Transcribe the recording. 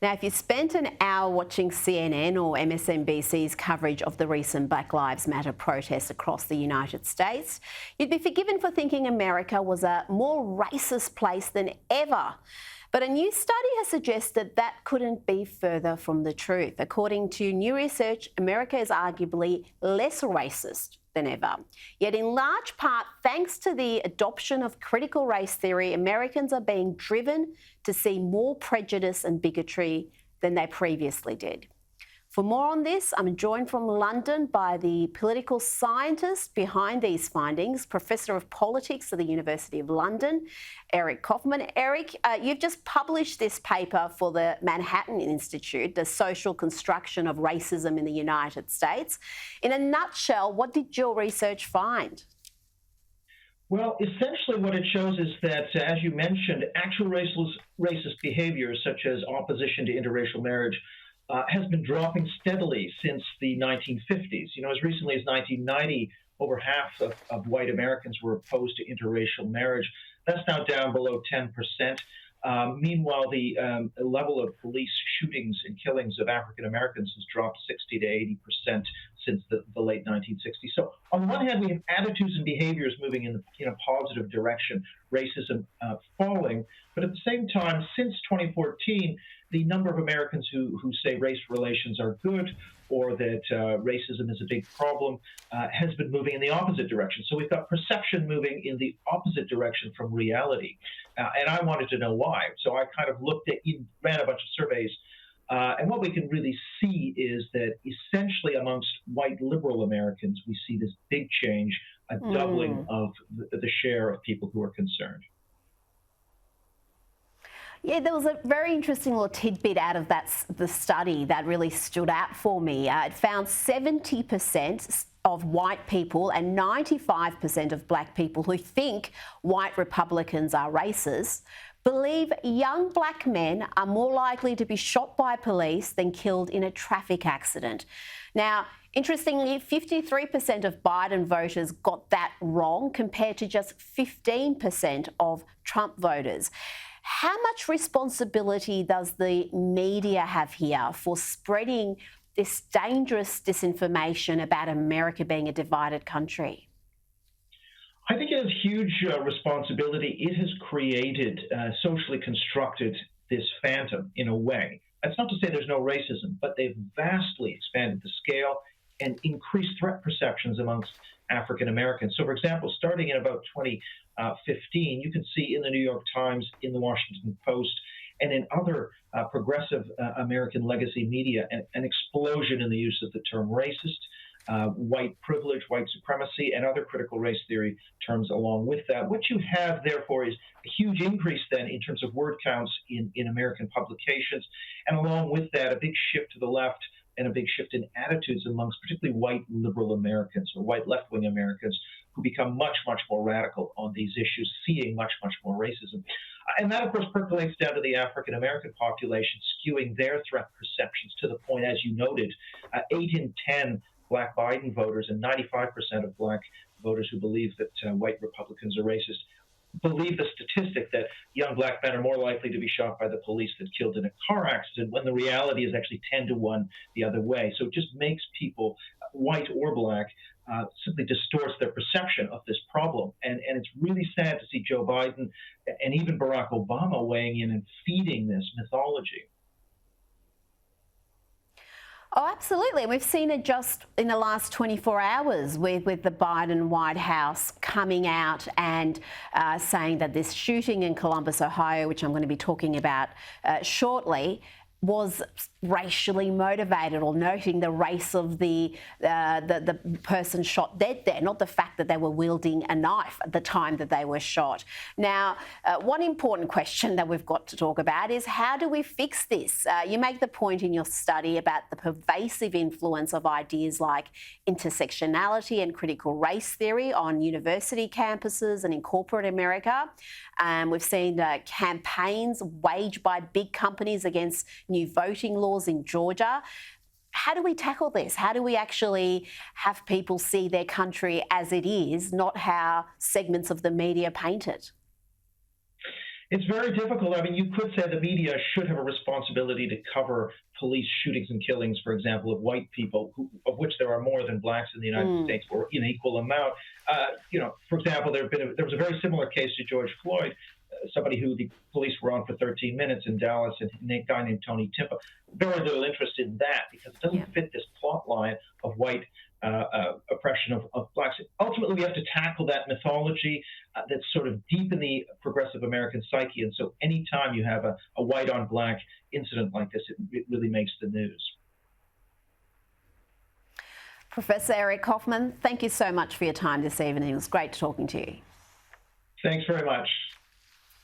Now, if you spent an hour watching CNN or MSNBC's coverage of the recent Black Lives Matter protests across the United States, you'd be forgiven for thinking America was a more racist place than ever. But a new study has suggested that couldn't be further from the truth. According to new research, America is arguably less racist than ever. Yet in large part, thanks to the adoption of critical race theory, Americans are being driven to see more prejudice and bigotry than they previously did. For more on this, I'm joined from London by the political scientist behind these findings, Professor of Politics at the University of London, Eric Kaufmann. Eric, you've just published this paper for the Manhattan Institute, The Social Construction of Racism in the United States. In a nutshell, what did your research find? Well, essentially what it shows is that, as you mentioned, actual racist behaviors such as opposition to interracial marriage has been dropping steadily since the 1950s. As recently as 1990, over half of white Americans were opposed to interracial marriage. That's now down below 10%. Meanwhile, the level of police shootings and killings of African Americans has dropped 60 to 80% since the late 1960s. So on one hand, we have attitudes and behaviors moving in a positive direction, racism falling. But at the same time, since 2014, the number of Americans who say race relations are good or that racism is a big problem has been moving in the opposite direction. So we've got perception moving in the opposite direction from reality. And I wanted to know why. So I kind of ran a bunch of surveys. And what we can really see is that essentially amongst white liberal Americans, we see this big change, a doubling of the share of people who are concerned. Yeah, there was a very interesting little tidbit out of the study that really stood out for me. It found 70% of white people and 95% of black people who think white Republicans are racist believe young black men are more likely to be shot by police than killed in a traffic accident. Now, interestingly, 53% of Biden voters got that wrong compared to just 15% of Trump voters. How much responsibility does the media have here for spreading this dangerous disinformation about America being a divided country? I think it has huge responsibility. It has created, socially constructed this phantom in a way. That's not to say there's no racism, but they've vastly expanded the scale and increased threat perceptions amongst African Americans. So, for example, starting in about 2015, you can see in the New York Times, in the Washington Post, and in other progressive American legacy media, an explosion in the use of the term racist, white privilege, white supremacy, and other critical race theory terms along with that. What you have, therefore, is a huge increase then in terms of word counts in American publications, and along with that, a big shift to the left and a big shift in attitudes amongst particularly white liberal Americans or white left-wing Americans who become much, much more radical on these issues, seeing much, much more racism. And that, of course, percolates down to the African-American population, skewing their threat perceptions to the point, as you noted, 8 in 10 black Biden voters and 95% of black voters who believe that white Republicans are racist believe the statistic that young black men are more likely to be shot by the police than killed in a car accident, when the reality is actually 10 to 1 the other way. So it just makes people, white or black, simply distorts their perception of this problem. And it's really sad to see Joe Biden and even Barack Obama weighing in and feeding this mythology. Oh, absolutely. And we've seen it just in the last 24 hours with the Biden White House coming out and saying that this shooting in Columbus, Ohio, which I'm going to be talking about shortly, was racially motivated, or noting the race of the person shot dead there, not the fact that they were wielding a knife at the time that they were shot. Now, one important question that we've got to talk about is, how do we fix this? You make the point in your study about the pervasive influence of ideas like intersectionality and critical race theory on university campuses and in corporate America. We've seen campaigns waged by big companies against new voting laws in Georgia. How do we tackle this? How do we actually have people see their country as it is, not how segments of the media paint it? It's very difficult. I mean, you could say the media should have a responsibility to cover police shootings and killings, for example, of white people, of which there are more than blacks in the United States, or in equal amount. For example, there was a very similar case to George Floyd, somebody who the police were on for 13 minutes in Dallas, and a guy named Tony Timpa. Very little interest in that because it doesn't fit this plot line of white oppression of blacks. Ultimately, we have to tackle that mythology that's sort of deep in the progressive American psyche. And so anytime you have a white on black incident like this, it really makes the news. Professor Eric Kaufmann, thank you so much for your time this evening. It was great talking to you. Thanks very much.